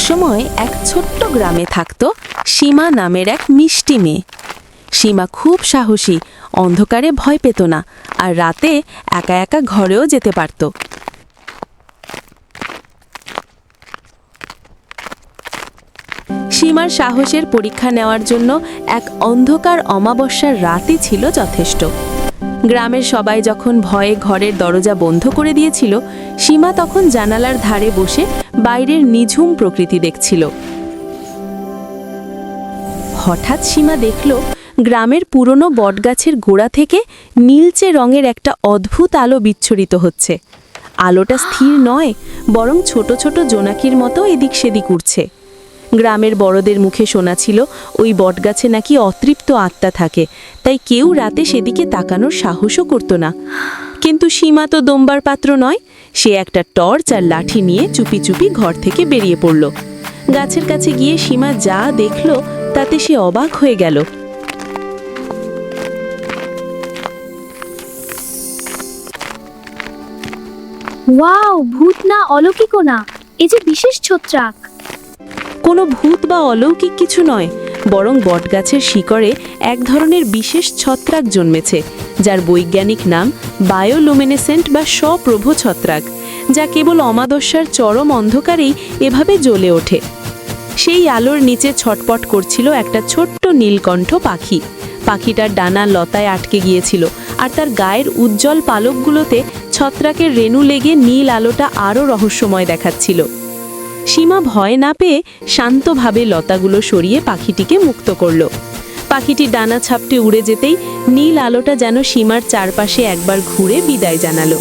একসময় এক ছোট্ট গ্রামে থাকত সীমা নামের এক মিষ্টি মেয়ে। সীমা খুব সাহসী, অন্ধকারে ভয় পেত না, আর রাতে একা একা ঘরেও যেতে পারত। সীমার সাহসের পরীক্ষা নেওয়ার জন্য এক অন্ধকার অমাবস্যার রাতই ছিল যথেষ্ট। গ্রামের সবাই যখন ভয়ে ঘরের দরজা বন্ধ করে দিয়েছিল, সীমা তখন জানালার ধারে বসে বাইরের নিঝুম প্রকৃতি দেখছিল। হঠাৎ সীমা দেখল গ্রামের পুরনো বটগাছের গোড়া থেকে নীলচে রঙের একটা অদ্ভুত আলো বিচ্ছুরিত হচ্ছে। আলোটা স্থির নয়, বরং ছোট ছোট জোনাকির মতো এদিক সেদিক উড়ছে। গ্রামের বড়দের মুখে শোনা ছিল ওই বটগাছে নাকি অতৃপ্ত আত্মা থাকে, তাই কেউ রাতে সেদিকে তাকানোর সাহসও করত না। কিন্তু সীমা তো দম্বার পাত্র নয়। সে একটা টর্চ আর লাঠি নিয়ে চুপি চুপি ঘর থেকে বেরিয়ে পড়ল। গাছের কাছে গিয়ে সীমা যা দেখল তাতে সে অবাক হয়ে গেল। ওয়াও, ভূত না অলৌকিকও না, এ যে বিশেষ ছত্রাক। কোনো ভূত বা অলৌকিক কিছু নয়, বরং বটগাছের শিকড়ে এক ধরনের বিশেষ ছত্রাক জন্মেছে, যার বৈজ্ঞানিক নাম বায়োলুমিনেসেন্ট বা স্বপ্রভ ছত্রাক, যা কেবল অমাবস্যার চরম অন্ধকারেই এভাবে জ্বলে ওঠে। সেই আলোর নিচে ছটপট করছিল একটা ছোট্ট নীলকণ্ঠ পাখি। পাখিটার ডানা লতায় আটকে গিয়েছিল, আর তার গায়ের উজ্জ্বল পালকগুলোতে ছত্রাকের রেণু লেগে নীল আলোটা আরও রহস্যময় দেখাচ্ছিল। সীমা ভয় না পেয়ে শান্তভাবে লতাগুলো সরিয়ে পাখিটিকে মুক্ত করল। পাখিটি ডানা ছাপটে উড়ে যেতেই নীল আলোটা যেন সীমার চারপাশে একবার ঘুরে বিদায় জানালো।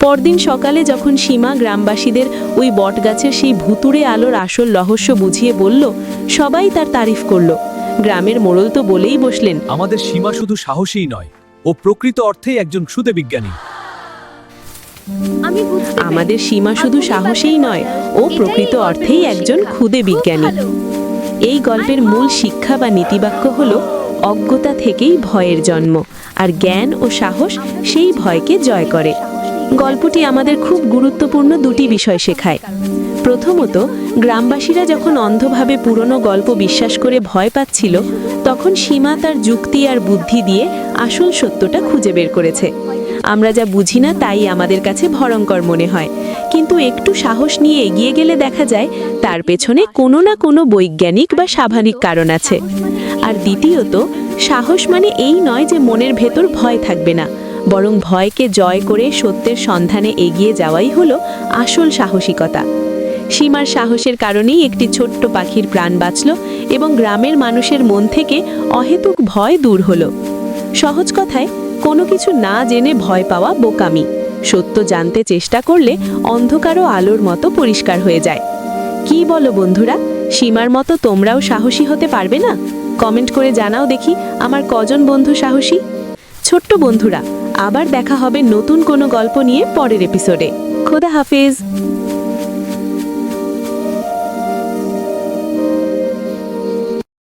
পরদিন সকালে যখন সীমা গ্রামবাসীদের ওই বটগাছের সেই ভুতুড়ে আলোর আসল রহস্য বুঝিয়ে বলল, সবাই তার তারিফ করল। গ্রামের মোড়ল তো বলেই বসলেন, আমাদের সীমা শুধু সাহসীই নয়, ও প্রকৃত অর্থেই একজন ক্ষুদে বিজ্ঞানী। আমাদের সীমা শুধু সাহসীই নয়, ও প্রকৃত অর্থেই একজন ক্ষুদে বিজ্ঞানী। এই গল্পের মূল শিক্ষা বা নীতিবাক্য হল, অজ্ঞতা থেকেই ভয়ের জন্ম, আর জ্ঞান ও সাহস সেই ভয়কে জয় করে। গল্পটি আমাদের খুব গুরুত্বপূর্ণ দুটি বিষয় শেখায়। প্রথমত, গ্রামবাসীরা যখন অন্ধভাবে পুরনো গল্প বিশ্বাস করে ভয় পাচ্ছিল, তখন সীমা তার যুক্তি আর বুদ্ধি দিয়ে আসল সত্যটা খুঁজে বের করেছে। আমরা যা বুঝি না তাই আমাদের কাছে ভয়ঙ্কর মনে হয়, কিন্তু একটু সাহস নিয়ে এগিয়ে গেলে দেখা যায় তার পেছনে কোনো না কোনো বৈজ্ঞানিক বা স্বাভাবিক কারণ আছে। আর দ্বিতীয়ত, সাহস মানে এই নয় যে মনের ভেতর ভয় থাকবে না, বরং ভয়কে জয় করে সত্যের সন্ধানে এগিয়ে যাওয়াই হলো আসল সাহসিকতা। সীমার সাহসের কারণেই একটি ছোট্ট পাখির প্রাণ বাঁচল এবং গ্রামের মানুষের মন থেকে অহেতুক ভয় দূর হলো। সহজ কথায়, কোনো কিছু না জেনে ভয় পাওয়া বোকামি। সত্য জানতে চেষ্টা করলে অন্ধকারও আলোর মতো পরিষ্কার হয়ে যায়। কি বলো বন্ধুরা, সীমার মতো তোমরাও সাহসী হতে পারবে না? কমেন্ট করে জানাও দেখি আমার কজন বন্ধু সাহসী। ছোট্ট বন্ধুরা, আবার দেখা হবে নতুন কোনো গল্প নিয়ে পরের এপিসোডে। খোদা হাফেজ।